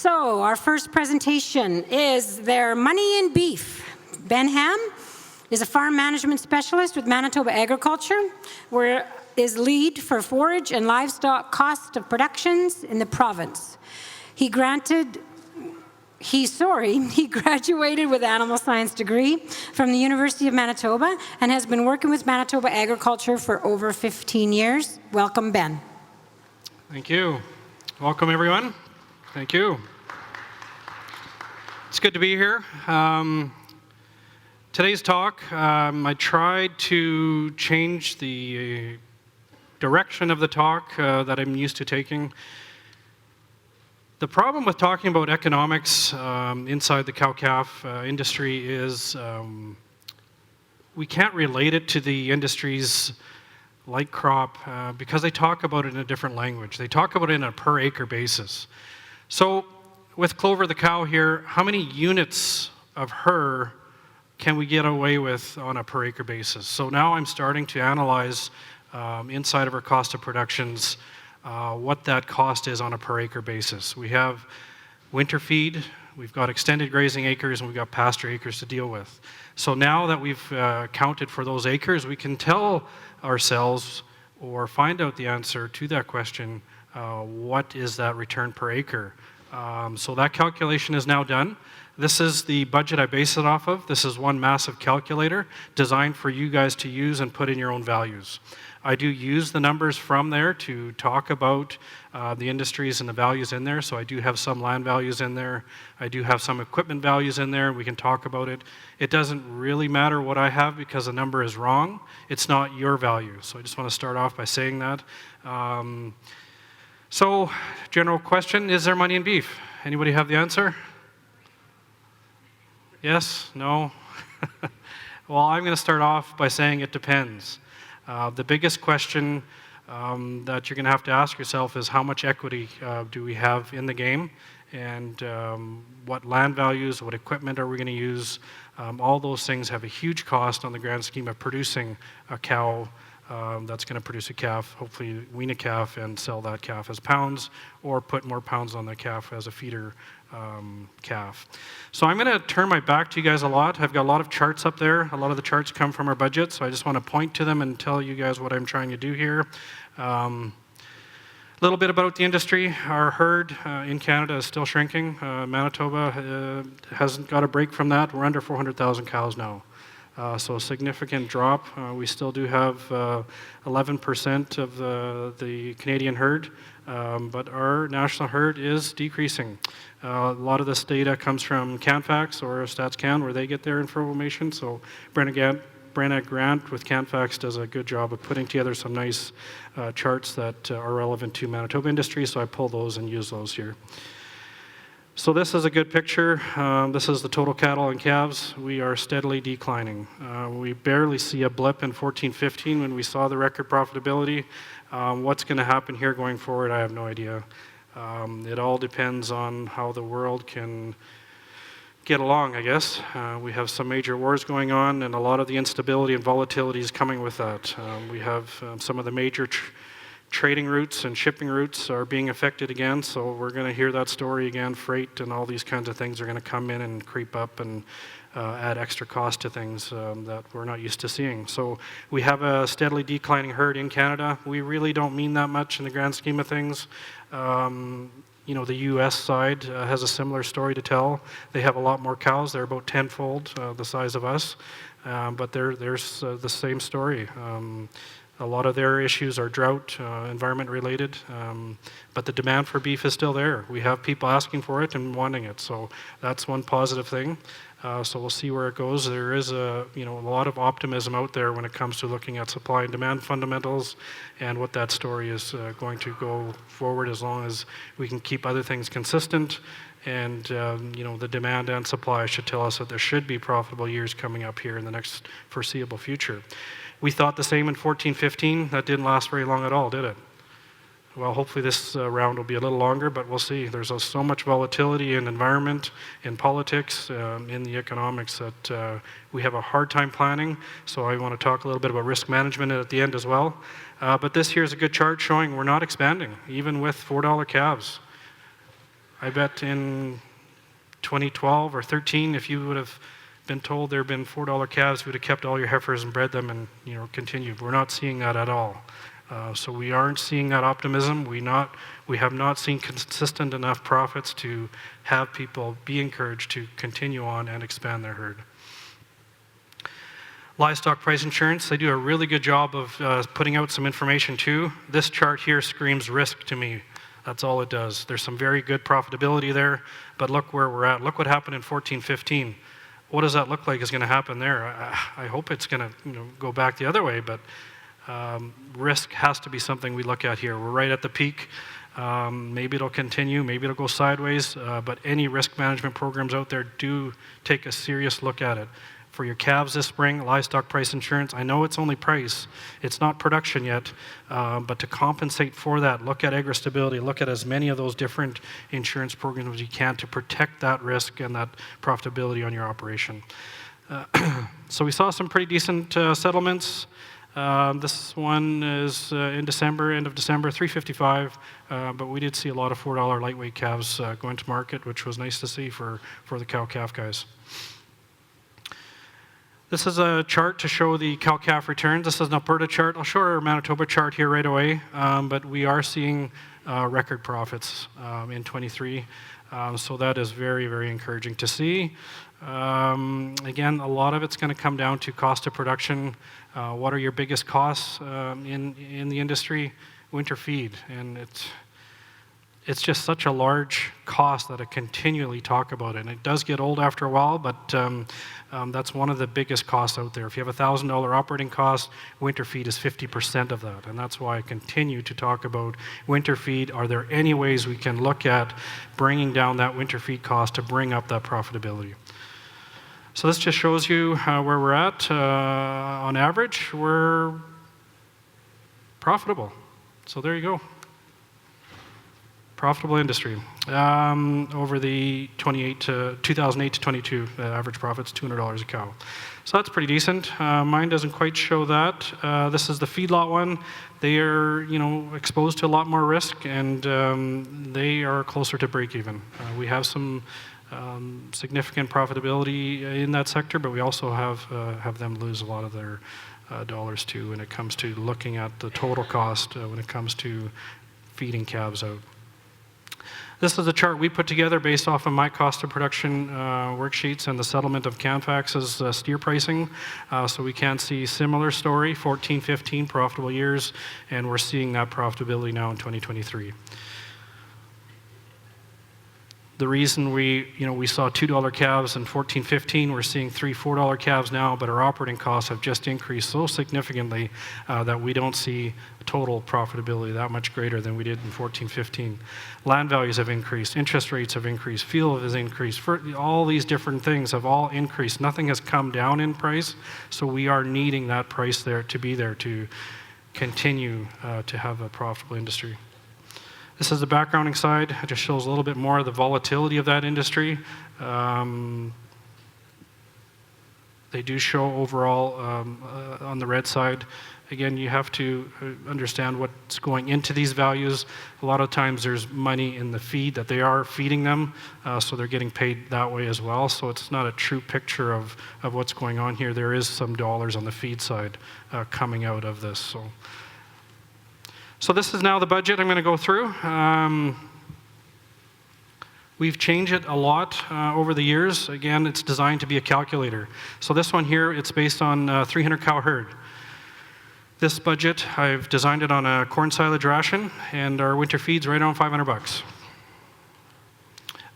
So our first presentation is their Money in Beef. Ben Hamm is a farm management specialist with Manitoba Agriculture, where is lead for forage and livestock cost of productions in the province. He graduated with animal science degree from the University of Manitoba and has been working with Manitoba Agriculture for over 15 years. Welcome, Ben. Thank you. Welcome, everyone. Thank you. It's good to be here. Today's talk, I tried to change the direction of the talk that I'm used to taking. The problem with talking about economics inside the cow-calf industry is we can't relate it to the industries like crop because they talk about it in a different language. They talk about it in a per acre basis. So with Clover the cow here, how many units of her can we get away with on a per acre basis? So now I'm starting to analyze inside of our cost of productions what that cost is on a per acre basis. We have winter feed, we've got extended grazing acres, and we've got pasture acres to deal with. So now that we've accounted for those acres, we can tell ourselves or find out the answer to that question, what is that return per acre? So that calculation is now done. This is the budget I base it off of. This is one massive calculator designed for you guys to use and put in your own values. I do use the numbers from there to talk about the industries and the values in there. So I do have some land values in there. I do have some equipment values in there. We can talk about it. It doesn't really matter what I have because the number is wrong. It's not your value. So I just want to start off by saying that. So general question, is there money in beef? Anybody have the answer? Yes? No? Well, I'm going to start off by saying it depends. The biggest question that you're going to ask yourself is how much equity do we have in the game, and what land values, what equipment are we going to use. All those things have a huge cost on the grand scheme of producing a cow that's going to produce a calf, hopefully wean a calf and sell that calf as pounds, or put more pounds on the calf as a feeder calf. So I'm going to turn my back to you guys a lot. I've got a lot of charts up there. A lot of the charts come from our budget, so I just want to point to them and tell you guys what I'm trying to do here. A little bit about the industry. Our herd in Canada is still shrinking. Manitoba hasn't got a break from that. We're under 400,000 cows now. So a significant drop. We still do have 11% of the Canadian herd, but our national herd is decreasing. A lot of this data comes from CanFax or StatsCan, where they get their information. So Brenna Grant with CanFax does a good job of putting together some nice charts that are relevant to Manitoba industry, so I pull those and use those here. So this is a good picture. This is the total cattle and calves. We are steadily declining. We barely see a blip in 14-15 when we saw the record profitability. What's going to happen here going forward, I have no idea. It all depends on how the world can get along, I guess. We have some major wars going on, and a lot of the instability and volatility is coming with that. We have some of the major trading routes and shipping routes are being affected again, so we're going to hear that story again. Freight and all these kinds of things are going to come in and creep up and add extra cost to things that we're not used to seeing. So we have a steadily declining herd in Canada. We really don't mean that much in the grand scheme of things. You know, the U.S. side has a similar story to tell. They have a lot more cows. They're about tenfold the size of us, but there's the same story. A lot of their issues are drought, environment related, but the demand for beef is still there. We have people asking for it and wanting it, so that's one positive thing. So we'll see where it goes. There is a lot of optimism out there when it comes to looking at supply and demand fundamentals and what that story is going to go forward, as long as we can keep other things consistent. And the demand and supply should tell us that there should be profitable years coming up here in the next foreseeable future. We thought the same in 14-15. That didn't last very long at all, did it? Well, hopefully this round will be a little longer, but we'll see. There's so much volatility in environment, in politics, in the economics that we have a hard time planning. So I want to talk a little bit about risk management at the end as well. But this here is a good chart showing we're not expanding, even with $4 calves. I bet in 2012 or 13, if you would have been told there had been $4 calves, you would have kept all your heifers and bred them and continued. We're not seeing that at all. So we aren't seeing that optimism. We have not seen consistent enough profits to have people be encouraged to continue on and expand their herd. Livestock price insurance, they do a really good job of putting out some information too. This chart here screams risk to me. That's all it does. There's some very good profitability there, but look where we're at. Look what happened in 14-15. What does that look like is going to happen there? I hope it's going to go back the other way, but risk has to be something we look at here. We're right at the peak. Maybe it'll continue, maybe it'll go sideways, but any risk management programs out there, do take a serious look at it. For your calves this spring, livestock price insurance, I know it's only price, it's not production yet, but to compensate for that, look at agri-stability, look at as many of those different insurance programs as you can to protect that risk and that profitability on your operation. So we saw some pretty decent settlements. This one is in December, end of December, $3.55, but we did see a lot of $4 lightweight calves going to market, which was nice to see for the cow-calf guys. This is a chart to show the cow-calf returns. This is an Alberta chart. I'll show our Manitoba chart here right away, but we are seeing record profits in 23. So that is very, very encouraging to see. Again, a lot of it's going to come down to cost of production. What are your biggest costs in the industry? Winter feed, and it's just such a large cost that I continually talk about it. And it does get old after a while, but that's one of the biggest costs out there. If you have a $1,000 operating cost, winter feed is 50% of that. And that's why I continue to talk about winter feed. Are there any ways we can look at bringing down that winter feed cost to bring up that profitability? So this just shows you where we're at. On average, we're profitable. So there you go. Profitable industry. Over the 2008 to 22, the average profit's $200 a cow. So that's pretty decent. Mine doesn't quite show that. This is the feedlot one. They are, exposed to a lot more risk, and they are closer to break even. We have some significant profitability in that sector, but we also have them lose a lot of their dollars too when it comes to looking at the total cost when it comes to feeding calves out. This is a chart we put together based off of my cost of production worksheets and the settlement of Canfax's steer pricing. So we can see similar story, 14, 15 profitable years, and we're seeing that profitability now in 2023. The reason we saw $2 calves in 14, 15, we're seeing $3, $4 calves now, but our operating costs have just increased so significantly that we don't see total profitability that much greater than we did in 14, 15. Land values have increased, interest rates have increased, fuel has increased, all these different things have all increased. Nothing has come down in price, so we are needing that price there to be there to continue to have a profitable industry. This is the backgrounding side. It just shows a little bit more of the volatility of that industry. They do show overall on the red side. Again, you have to understand what's going into these values. A lot of times there's money in the feed that they are feeding them, so they're getting paid that way as well. So it's not a true picture of what's going on here. There is some dollars on the feed side coming out of this. So this is now the budget I'm going to go through. We've changed it a lot over the years. Again, it's designed to be a calculator. So this one here, it's based on 300 cow herd. This budget, I've designed it on a corn silage ration, and our winter feed's right around $500.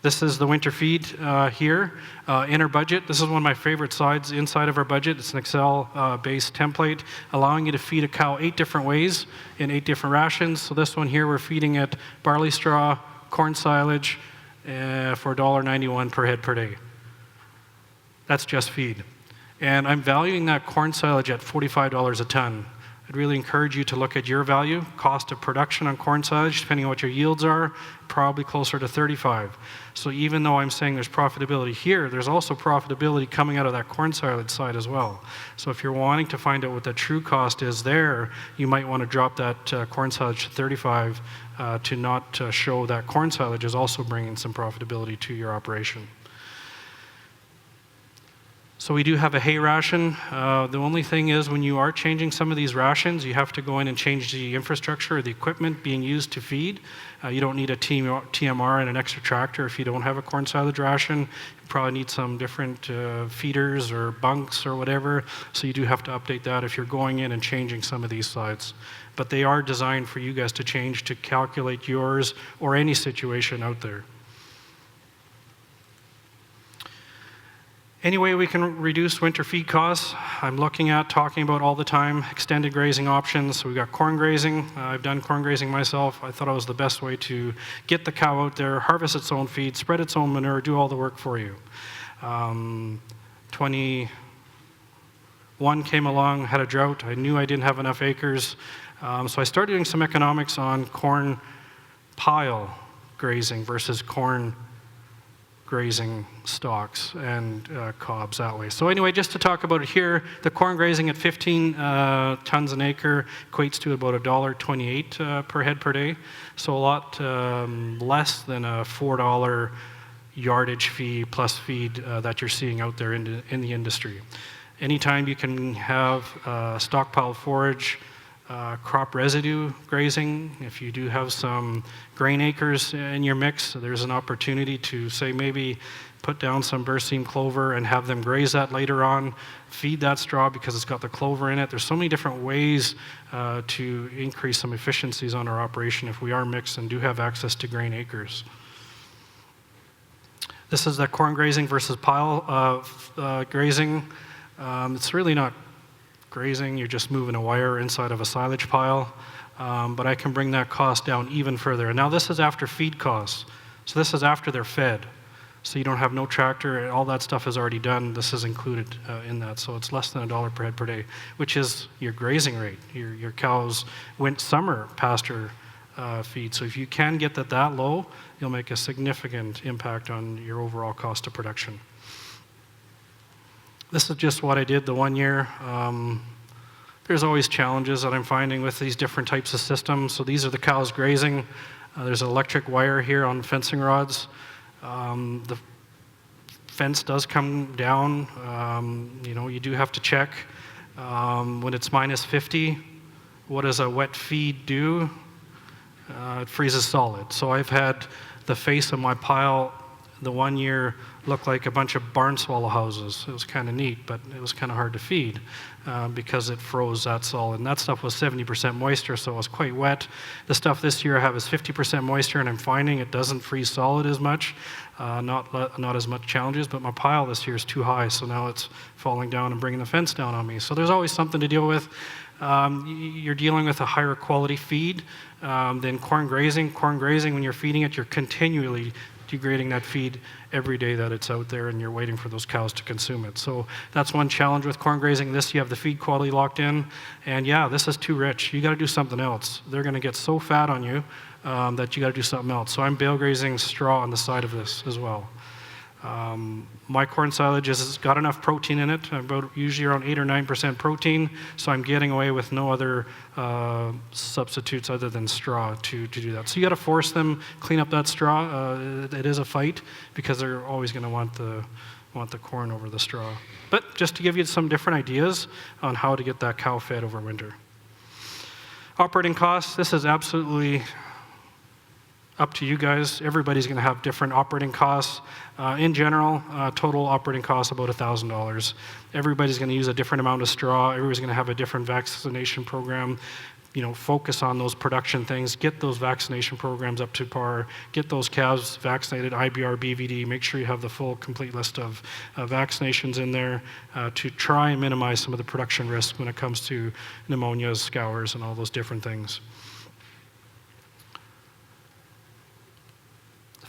This is the winter feed here in our budget. This is one of my favorite slides inside of our budget. It's an Excel-based template allowing you to feed a cow 8 different ways in 8 different rations. So this one here, we're feeding it barley straw, corn silage for $1.91 per head per day. That's just feed. And I'm valuing that corn silage at $45 a ton. I'd really encourage you to look at your value, cost of production on corn silage, depending on what your yields are, probably closer to 35. So even though I'm saying there's profitability here, there's also profitability coming out of that corn silage side as well. So if you're wanting to find out what the true cost is there, you might want to drop that corn silage to 35 to not show that corn silage is also bringing some profitability to your operation. So we do have a hay ration. The only thing is when you are changing some of these rations, you have to go in and change the infrastructure or the equipment being used to feed. You don't need a TMR and an extra tractor if you don't have a corn silage ration. You probably need some different feeders or bunks or whatever. So you do have to update that if you're going in and changing some of these sides. But they are designed for you guys to change to calculate yours or any situation out there. Any way we can reduce winter feed costs, I'm looking at, talking about all the time, extended grazing options. So we've got corn grazing. I've done corn grazing myself. I thought it was the best way to get the cow out there, harvest its own feed, spread its own manure, do all the work for you. 21 came along, had a drought. I knew I didn't have enough acres. So I started doing some economics on corn pile grazing versus corn grazing stalks and cobs that way. So anyway, just to talk about it here, the corn grazing at 15 tons an acre equates to about $1.28 per head per day. So a lot less than a $4 yardage fee plus feed that you're seeing out there in the industry. Anytime you can have stockpile forage, crop residue grazing. If you do have some grain acres in your mix, there's an opportunity to say maybe put down some berseem clover and have them graze that later on, feed that straw because it's got the clover in it. There's so many different ways to increase some efficiencies on our operation if we are mixed and do have access to grain acres. This is the corn grazing versus pile grazing. It's really not grazing, you're just moving a wire inside of a silage pile, but I can bring that cost down even further. And now this is after feed costs. So this is after they're fed. So you don't have no tractor, all that stuff is already done. This is included in that. So it's less than $1 per head per day, which is your grazing rate. Your cows went summer pasture feed. So if you can get that low, you'll make a significant impact on your overall cost of production. This is just what I did the 1 year. There's always challenges that I'm finding with these different types of systems. So these are the cows grazing. There's an electric wire here on fencing rods. The fence does come down. You do have to check when it's minus 50. What does a wet feed do? It freezes solid. So I've had the face of my pile the 1 year looked like a bunch of barn swallow houses. It was kind of neat, but it was kind of hard to feed because it froze that solid. And that stuff was 70% moisture, so it was quite wet. The stuff this year I have is 50% moisture, and I'm finding it doesn't freeze solid as much, not as much challenges, but my pile this year is too high, so now it's falling down and bringing the fence down on me. So there's always something to deal with. You're dealing with a higher quality feed than corn grazing. Corn grazing, when you're feeding it, you're continually degrading that feed every day that it's out there, and you're waiting for those cows to consume it. So that's one challenge with corn grazing. This, you have the feed quality locked in, and yeah, this is too rich. You got to do something else. They're going to get so fat on you that you got to do something else. So I'm bale grazing straw on the side of this as well. My corn silage has got enough protein in it, about usually around 8 or 9% protein, so I'm getting away with no other substitutes other than straw to do that. So you got to force them, clean up that straw. It is a fight because they're always going to want the corn over the straw. But just to give you some different ideas on how to get that cow fed over winter. Operating costs, this is absolutely up to you guys. Everybody's going to have different operating costs. In general, total operating costs about $1,000. Everybody's going to use a different amount of straw. Everybody's going to have a different vaccination program. Focus on those production things. Get those vaccination programs up to par. Get those calves vaccinated, IBR, BVD. Make sure you have the full, complete list of vaccinations in there to try and minimize some of the production risk when it comes to pneumonias, scours, and all those different things.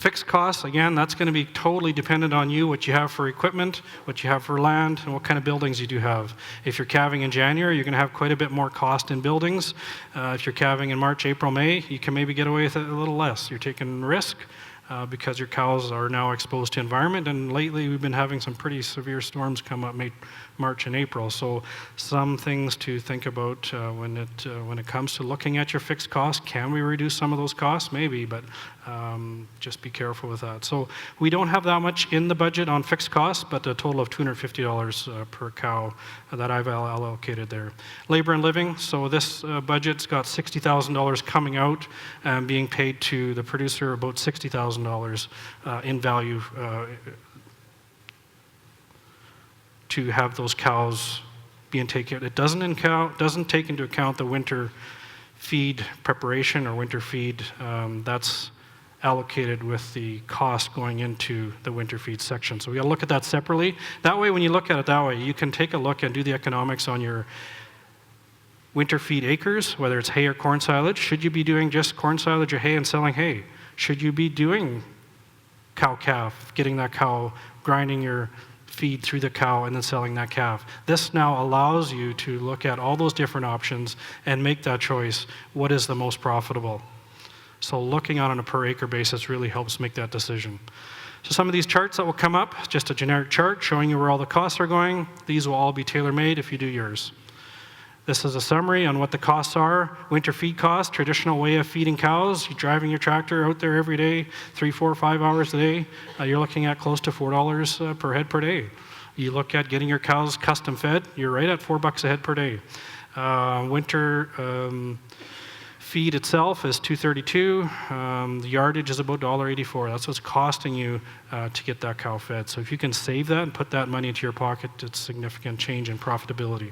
Fixed costs, again, that's going to be totally dependent on you, what you have for equipment, what you have for land, and what kind of buildings you do have. If you're calving in January, you're going to have quite a bit more cost in buildings. If you're calving in March, April, May, you can maybe get away with it a little less. You're taking risk because your cows are now exposed to environment, and lately we've been having some pretty severe storms come up March and April. So some things to think about when it comes to looking at your fixed costs. Can we reduce some of those costs? Maybe, but just be careful with that. So we don't have that much in the budget on fixed costs, but a total of $250 per cow that I've allocated there. Labor and living, so this budget's got $60,000 coming out and being paid to the producer, about $60,000 in value to have those cows being taken. It doesn't take into account the winter feed preparation or winter feed. That's allocated with the cost going into the winter feed section. So we got to look at that separately. That way, when you look at it that way, you can take a look and do the economics on your winter feed acres, whether it's hay or corn silage. Should you be doing just corn silage or hay and selling hay? Should you be doing cow-calf, getting that cow, grinding your feed through the cow and then selling that calf? This now allows you to look at all those different options and make that choice. What is the most profitable? So looking on a per acre basis really helps make that decision. So some of these charts that will come up, just a generic chart showing you where all the costs are going. These will all be tailor-made if you do yours. This is a summary on what the costs are. Winter feed costs, traditional way of feeding cows. You're driving your tractor out there every day, 3, 4, 5 hours a day. You're looking at close to $4 per head per day. You look at getting your cows custom fed, you're right at $4 a head per day. Winter feed itself is $2.32. The yardage is about $1.84. That's what's costing you to get that cow fed. So if you can save that and put that money into your pocket, it's a significant change in profitability.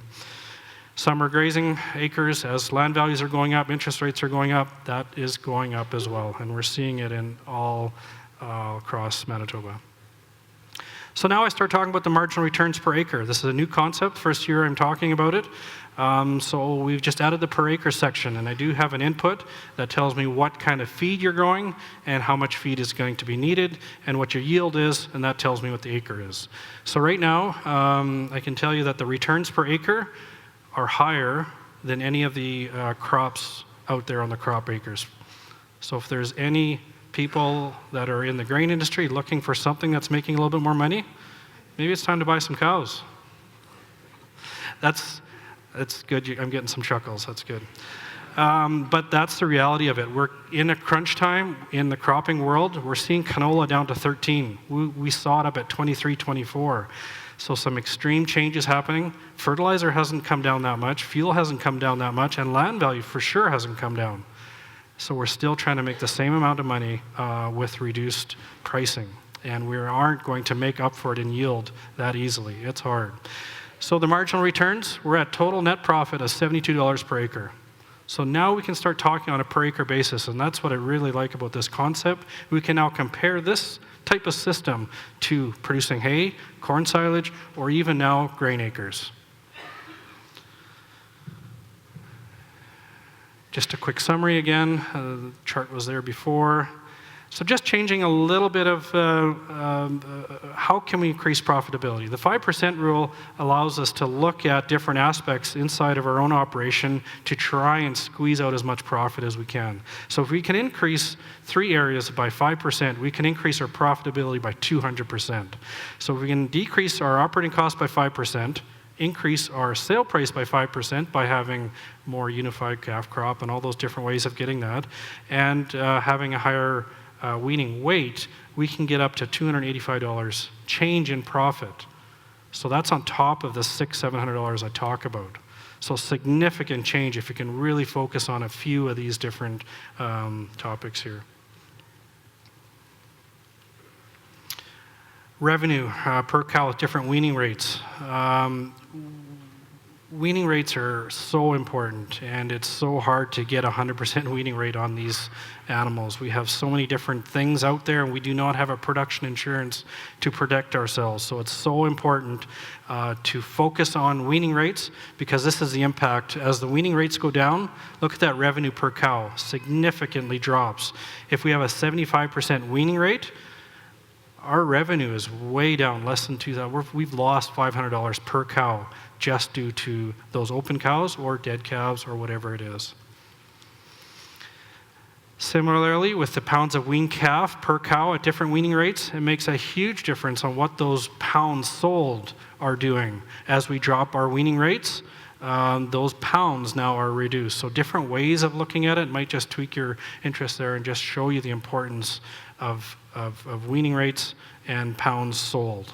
Summer grazing acres, as land values are going up, interest rates are going up, that is going up as well. And we're seeing it in all across Manitoba. So now I start talking about the marginal returns per acre. This is a new concept, first year I'm talking about it. So we've just added the per acre section, and I do have an input that tells me what kind of feed you're growing and how much feed is going to be needed and what your yield is, and that tells me what the acre is. So right now, I can tell you that the returns per acre are higher than any of the crops out there on the crop acres. So if there's any people that are in the grain industry looking for something that's making a little bit more money, maybe it's time to buy some cows. That's good. I'm getting some chuckles. That's good. But that's the reality of it. We're in a crunch time in the cropping world. We're seeing canola down to 13. We saw it up at 23, 24. So some extreme changes happening. Fertilizer hasn't come down that much. Fuel hasn't come down that much. And land value for sure hasn't come down. So we're still trying to make the same amount of money with reduced pricing. And we aren't going to make up for it in yield that easily. It's hard. So the marginal returns, we're at total net profit of $72 per acre. So now we can start talking on a per acre basis, and that's what I really like about this concept. We can now compare this type of system to producing hay, corn silage, or even now grain acres. Just a quick summary again. The chart was there before. So just changing a little bit of how can we increase profitability. The 5% rule allows us to look at different aspects inside of our own operation to try and squeeze out as much profit as we can. So if we can increase 3 areas by 5%, we can increase our profitability by 200%. So if we can decrease our operating cost by 5%, increase our sale price by 5% by having more unified calf crop and all those different ways of getting that, and having a higher weaning weight, we can get up to $285 change in profit. So that's on top of the $600-700 I talk about. So significant change if you can really focus on a few of these different topics here. Revenue per cow with different weaning rates. weaning rates are so important, and it's so hard to get 100% weaning rate on these animals. We have so many different things out there, and we do not have a production insurance to protect ourselves. So it's so important to focus on weaning rates, because this is the impact. As the weaning rates go down, look at that revenue per cow, significantly drops. If we have a 75% weaning rate, our revenue is way down, less than $2,000. We've lost $500 per cow just due to those open cows or dead calves or whatever it is. Similarly, with the pounds of weaned calf per cow at different weaning rates, it makes a huge difference on what those pounds sold are doing. As we drop our weaning rates, those pounds now are reduced. So different ways of looking at it might just tweak your interest there and just show you the importance of weaning rates and pounds sold.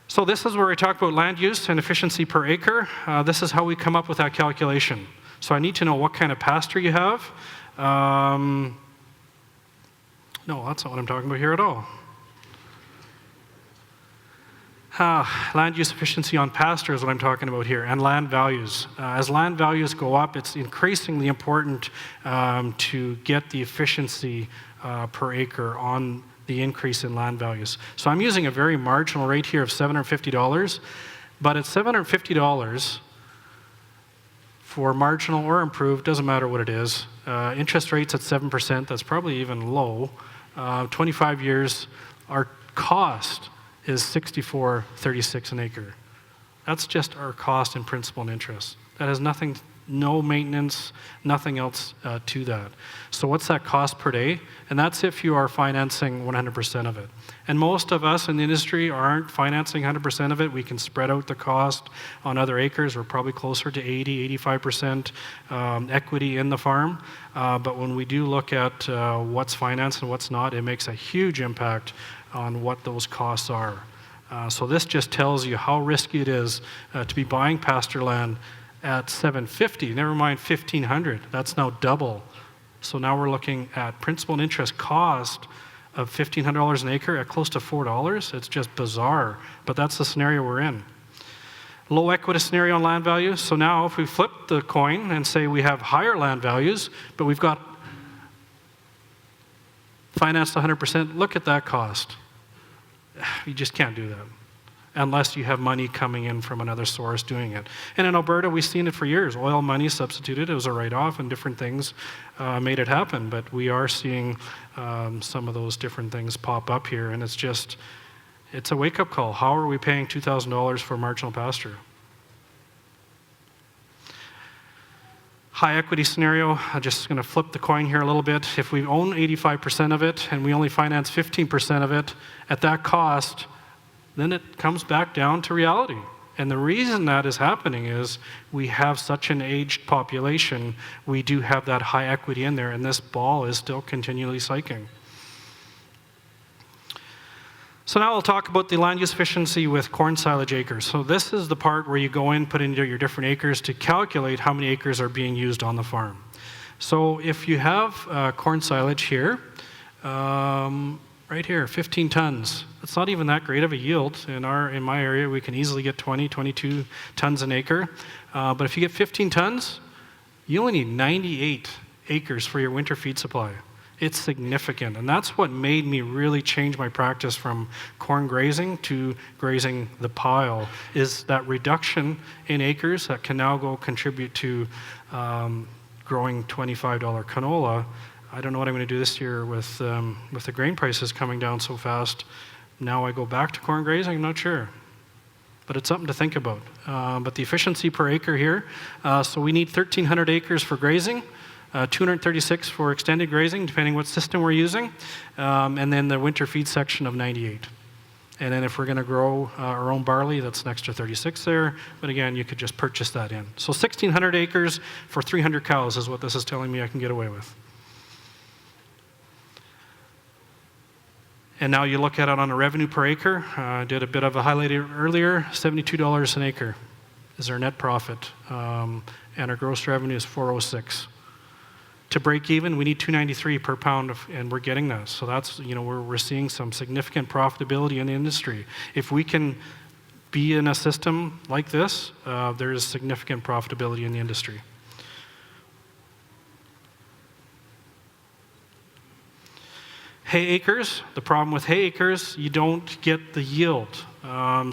So this is where we talk about land use and efficiency per acre. This is how we come up with that calculation. So I need to know what kind of pasture you have. No, that's not what I'm talking about here at all. Land use efficiency on pasture is what I'm talking about here, and land values. As land values go up, it's increasingly important to get the efficiency per acre on the increase in land values. So I'm using a very marginal rate here of $750, but at $750 for marginal or improved, doesn't matter what it is, interest rates at 7%, that's probably even low. 25 years, our cost is $64.36 an acre. That's just our cost in principal and interest. That has nothing, no maintenance, nothing else to that. So what's that cost per day? And that's if you are financing 100% of it. And most of us in the industry aren't financing 100% of it. We can spread out the cost on other acres. We're probably closer to 80, 85% equity in the farm. But when we do look at what's financed and what's not, it makes a huge impact on what those costs are. So this just tells you how risky it is to be buying pasture land at $750, never mind $1,500. That's now double. So now we're looking at principal and interest cost of $1,500 an acre at close to $4. It's just bizarre, but that's the scenario we're in. Low equity scenario on land values. So now if we flip the coin and say we have higher land values, but we've got financed 100%, look at that cost. You just can't do that unless you have money coming in from another source doing it. And in Alberta, we've seen it for years. Oil money substituted, it was a write-off, and different things made it happen. But we are seeing some of those different things pop up here, and it's a wake-up call. How are we paying $2,000 for marginal pasture? High equity scenario, I'm just going to flip the coin here a little bit. If we own 85% of it and we only finance 15% of it at that cost, then it comes back down to reality. And the reason that is happening is we have such an aged population. We do have that high equity in there, and this ball is still continually spiking. So now I'll talk about the land use efficiency with corn silage acres. So this is the part where you go in, put in your different acres to calculate how many acres are being used on the farm. So if you have corn silage here, right here, 15 tons. It's not even that great of a yield. In my area, we can easily get 20, 22 tons an acre. But if you get 15 tons, you only need 98 acres for your winter feed supply. It's significant, and that's what made me really change my practice from corn grazing to grazing the pile, is that reduction in acres that can now go contribute to growing $25 canola. I don't know what I'm going to do this year with the grain prices coming down so fast. Now I go back to corn grazing, I'm not sure. But it's something to think about. But the efficiency per acre here, so we need 1,300 acres for grazing, 236 for extended grazing, depending what system we're using, and then the winter feed section of 98. And then if we're going to grow our own barley, that's an extra 36 there. But again, you could just purchase that in. So 1,600 acres for 300 cows is what this is telling me I can get away with. And now you look at it on a revenue per acre. I did a bit of a highlighter earlier, $72 an acre is our net profit. And our gross revenue is $406. To break even, we need $2.93 per pound, and we're getting that. So that's, we're seeing some significant profitability in the industry. If we can be in a system like this, there is significant profitability in the industry. Hay acres, the problem with hay acres, you don't get the yield.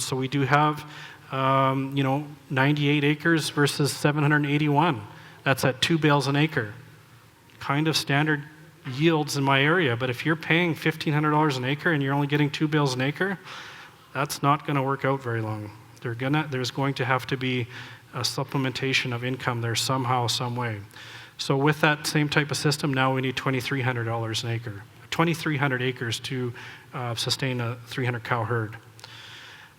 So we do have, 98 acres versus 781. That's at 2 bales an acre. Kind of standard yields in my area, but if you're paying $1,500 an acre and you're only getting 2 bales an acre, that's not going to work out very long. There's going to have to be a supplementation of income there somehow, some way. So with that same type of system, now we need $2,300 an acre. 2,300 acres to sustain a 300 cow herd.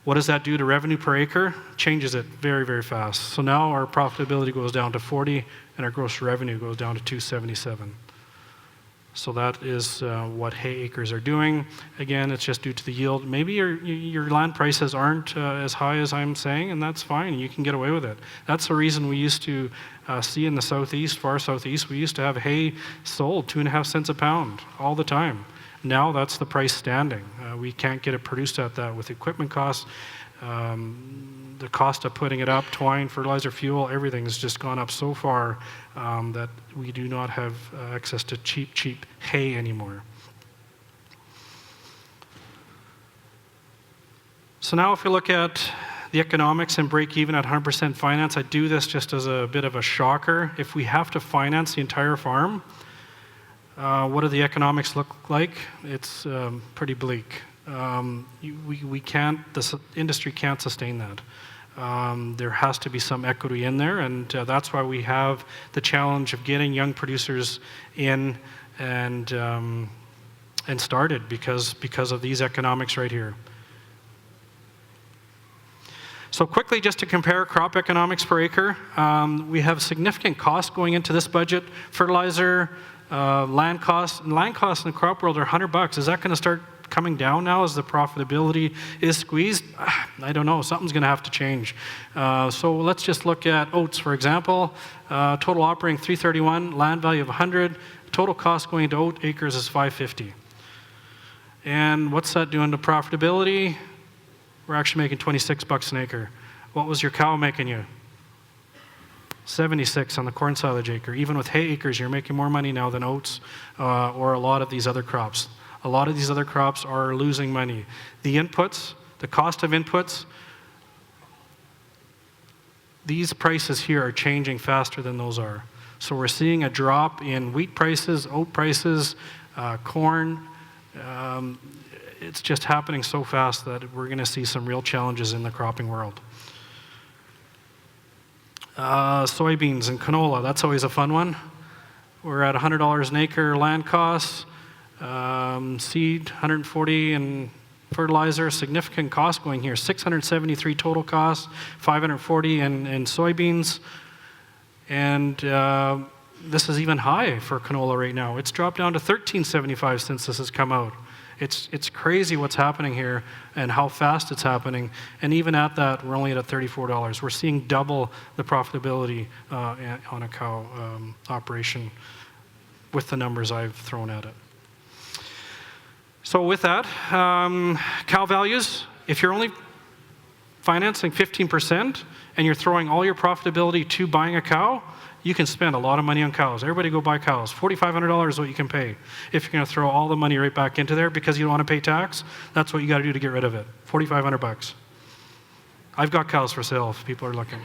What does that do to revenue per acre? Changes it very, very fast. So now our profitability goes down to 40 and our gross revenue goes down to 277. So that is what hay acres are doing. Again, it's just due to the yield. Maybe your land prices aren't as high as I'm saying, and that's fine. You can get away with it. That's the reason we used to see in the southeast, far southeast, we used to have hay sold 2.5 cents a pound all the time. Now that's the price standing. We can't get it produced at that with equipment costs. The cost of putting it up, twine, fertilizer, fuel, everything has just gone up so far that we do not have access to cheap hay anymore. So now if we look at the economics and break even at 100% finance, I do this just as a bit of a shocker. If we have to finance the entire farm, what do the economics look like? It's pretty bleak. We can't, this industry can't sustain that. There has to be some equity in there, and that's why we have the challenge of getting young producers in and started because of these economics right here. So quickly, just to compare crop economics per acre, we have significant costs going into this budget. Fertilizer, land costs. Land costs in the crop world are $100. Is that going to start coming down now as the profitability is squeezed? I don't know. Something's going to have to change. So let's just look at oats, for example. Total operating 331, land value of 100. Total cost going into oat acres is 550. And what's that doing to profitability? We're actually making $26 an acre. What was your cow making you? 76 on the corn silage acre. Even with hay acres, you're making more money now than oats or a lot of these other crops. A lot of these other crops are losing money. The inputs, the cost of inputs, these prices here are changing faster than those are. So we're seeing a drop in wheat prices, oat prices, corn. It's just happening so fast that we're going to see some real challenges in the cropping world. Soybeans and canola, that's always a fun one. We're at $100 an acre land costs, seed, $140, and fertilizer, significant cost going here. $673 total cost, $540 in soybeans, and this is even high for canola right now. It's dropped down to $13.75 since this has come out. It's crazy what's happening here and how fast it's happening. And even at that, we're only at $34. We're seeing double the profitability on a cow operation with the numbers I've thrown at it. So with that, cow values, if you're only financing 15% and you're throwing all your profitability to buying a cow, you can spend a lot of money on cows. Everybody go buy cows. $4,500 is what you can pay. If you're going to throw all the money right back into there because you don't want to pay tax, that's what you got to do to get rid of it. $4,500. I've got cows for sale if people are looking.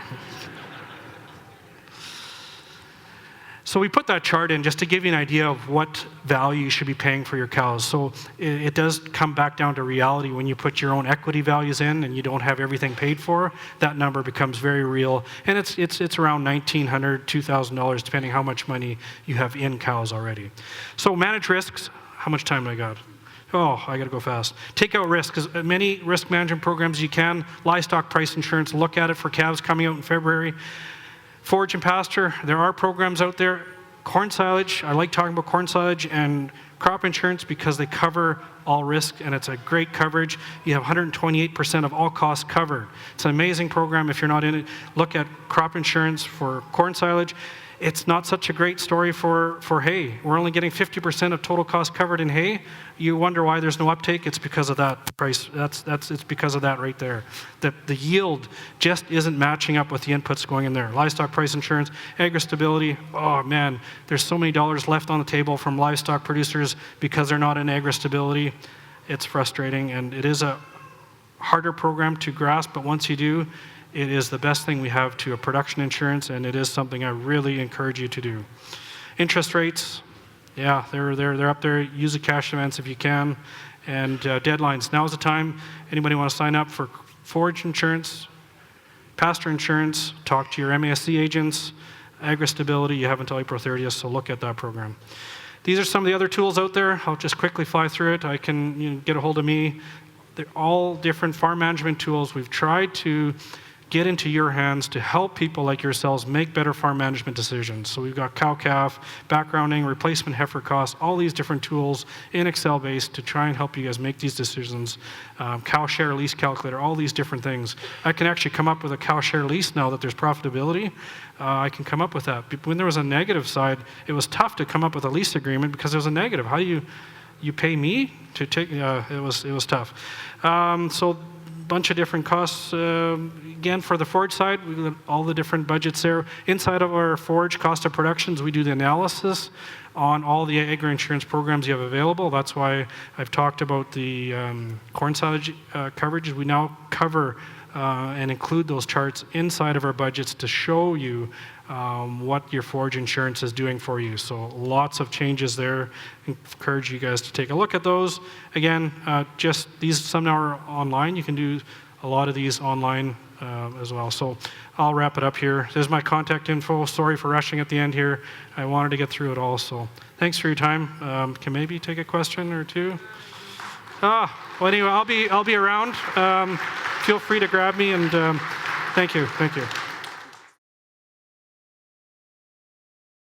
So we put that chart in just to give you an idea of what value you should be paying for your cows. So it does come back down to reality when you put your own equity values in and you don't have everything paid for. That number becomes very real, and it's around $1,900, $2,000 depending how much money you have in cows already. So manage risks. How much time do I got? Oh, I got to go fast. Take out risk, as many risk management programs you can. Livestock price insurance. Look at it for calves coming out in February. Forage and pasture, there are programs out there. Corn silage, I like talking about corn silage and crop insurance because they cover all risk and it's a great coverage. You have 128% of all costs covered. It's an amazing program if you're not in it. Look at crop insurance for corn silage. It's not such a great story for hay. We're only getting 50% of total cost covered in hay. You wonder why there's no uptake. It's because of that price. It's because of that right there. The yield just isn't matching up with the inputs going in there. Livestock price insurance, agri-stability. Oh man, there's so many dollars left on the table from livestock producers because they're not in agri-stability. It's frustrating, and it is a harder program to grasp, but once you do, it is the best thing we have to a production insurance, and it is something I really encourage you to do. Interest rates, yeah, they're up there. Use the cash events if you can. And deadlines. Now is the time. Anybody want to sign up for forage insurance, pasture insurance, talk to your MASC agents, agri-stability, you have until April 30th, so look at that program. These are some of the other tools out there. I'll just quickly fly through it. I can get a hold of me. They're all different farm management tools. We've tried to get into your hands to help people like yourselves make better farm management decisions. So we've got cow-calf, backgrounding, replacement heifer costs, all these different tools in Excel-based to try and help you guys make these decisions. Cow share lease calculator, all these different things. I can actually come up with a cow share lease now that there's profitability. I can come up with that. When there was a negative side, it was tough to come up with a lease agreement because there was a negative. How do you pay me to take? It was tough. So bunch of different costs. Again, for the forage side, we've got all the different budgets there. Inside of our forage cost of productions, we do the analysis on all the agri-insurance programs you have available. That's why I've talked about the corn silage coverage. We now cover and include those charts inside of our budgets to show you what your forage insurance is doing for you. So lots of changes there. Encourage you guys to take a look at those. Again, just these, some are online. You can do a lot of these online as well. So I'll wrap it up here. There's my contact info. Sorry for rushing at the end here. I wanted to get through it all. So thanks for your time. Can maybe take a question or two? Well, anyway, I'll be around. Feel free to grab me, and thank you.